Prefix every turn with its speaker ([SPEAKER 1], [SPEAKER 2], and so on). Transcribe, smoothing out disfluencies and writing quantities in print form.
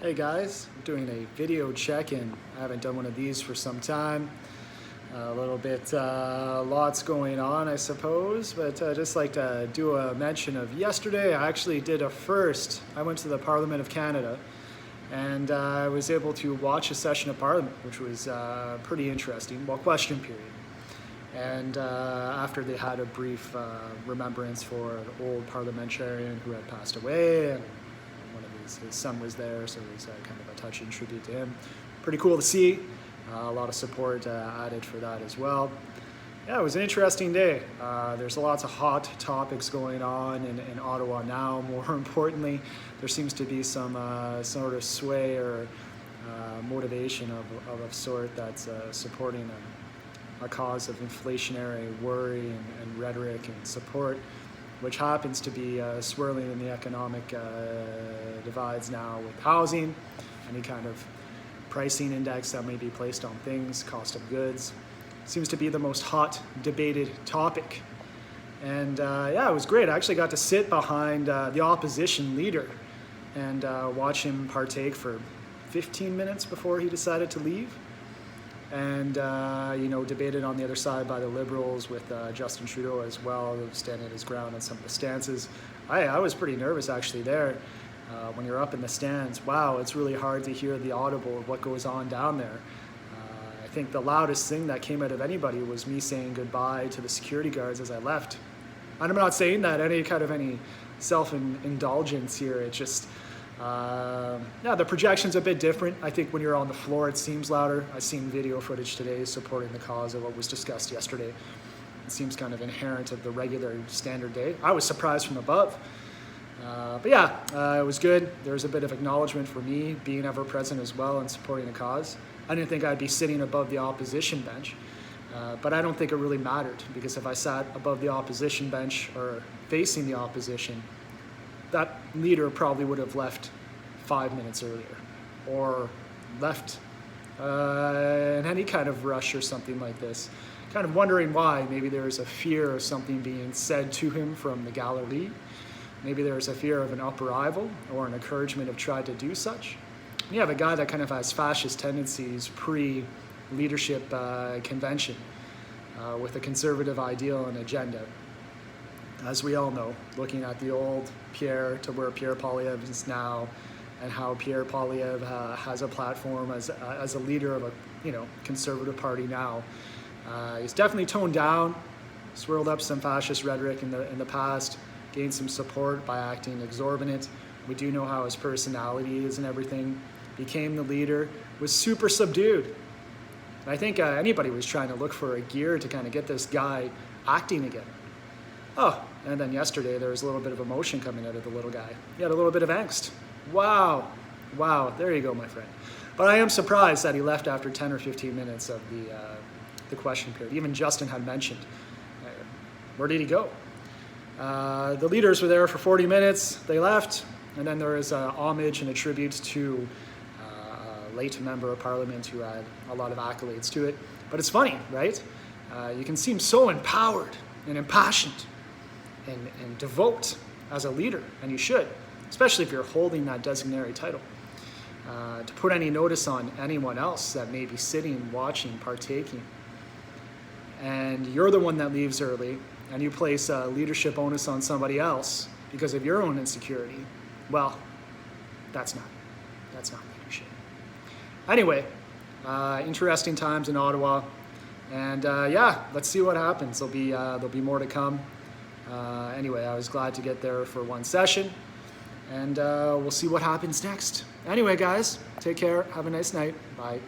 [SPEAKER 1] Hey guys, I'm doing a video check-in. I haven't done one of these for some time. A little bit, lots going on, I suppose, but I'd just like to do a mention of yesterday. I actually did a first. I went to the Parliament of Canada and I was able to watch a session of Parliament, which was pretty interesting. Well, question period. And after they had a brief remembrance for an old parliamentarian who had passed away, and one of his son was there, so it was kind of a touching tribute to him. Pretty cool to see. A lot of support added for that as well. Yeah, it was an interesting day. There's lots of hot topics going on in Ottawa now. More importantly, there seems to be some sort of sway or motivation of a sort that's supporting a cause of inflationary worry and rhetoric and support, which happens to be swirling in the economic divides now with housing, any kind of pricing index that may be placed on things, cost of goods. Seems to be the most hot debated topic. And yeah, it was great. I actually got to sit behind the opposition leader and watch him partake for 15 minutes before he decided to leave. And debated on the other side by the Liberals with Justin Trudeau as well, standing his ground on some of the stances. I was pretty nervous actually there when you're up in the stands. Wow, it's really hard to hear the audible of what goes on down there. I think the loudest thing that came out of anybody was me saying goodbye to the security guards as I left. And I'm not saying that any self-indulgence here. It's just yeah, the projection's a bit different. I think when you're on the floor, it seems louder. I've seen video footage today supporting the cause of what was discussed yesterday. It seems kind of inherent of the regular standard day. I was surprised from above. But yeah, it was good. There was a bit of acknowledgement for me being ever present as well and supporting the cause. I didn't think I'd be sitting above the opposition bench, but I don't think it really mattered, because if I sat above the opposition bench or facing the opposition, that leader probably would have left 5 minutes earlier, or left in any kind of rush or something like this. Kind of wondering why. Maybe there's a fear of something being said to him from the gallery. Maybe there's a fear of an uprisal or an encouragement of trying to do such. And you have a guy that kind of has fascist tendencies pre-leadership convention with a conservative ideal and agenda. As we all know, looking at the old Pierre to where Pierre Poilievre is now, and how Pierre Poilievre has a platform as a leader of a conservative party now. He's definitely toned down, swirled up some fascist rhetoric in the past, gained some support by acting exorbitant. We do know how his personality is and everything. Became the leader, was super subdued. And I think anybody was trying to look for a gear to kind of get this guy acting again. Oh, and then yesterday there was a little bit of emotion coming out of the little guy. He had a little bit of angst. Wow, there you go, my friend. But I am surprised that he left after 10 or 15 minutes of the question period. Even Justin had mentioned, where did he go? The leaders were there for 40 minutes, they left, and then there was homage and a tribute to a late member of Parliament who had a lot of accolades to it. But it's funny, right? You can seem so empowered and impassioned and devote as a leader, and you should, especially if you're holding that designatory title, to put any notice on anyone else that may be sitting, watching, partaking. And you're the one that leaves early, and you place a leadership onus on somebody else because of your own insecurity. Well, that's not leadership. Anyway, interesting times in Ottawa. And yeah, let's see what happens. There'll be more to come. Anyway, I was glad to get there for one session, and we'll see what happens next. Anyway, guys, take care. Have a nice night. Bye.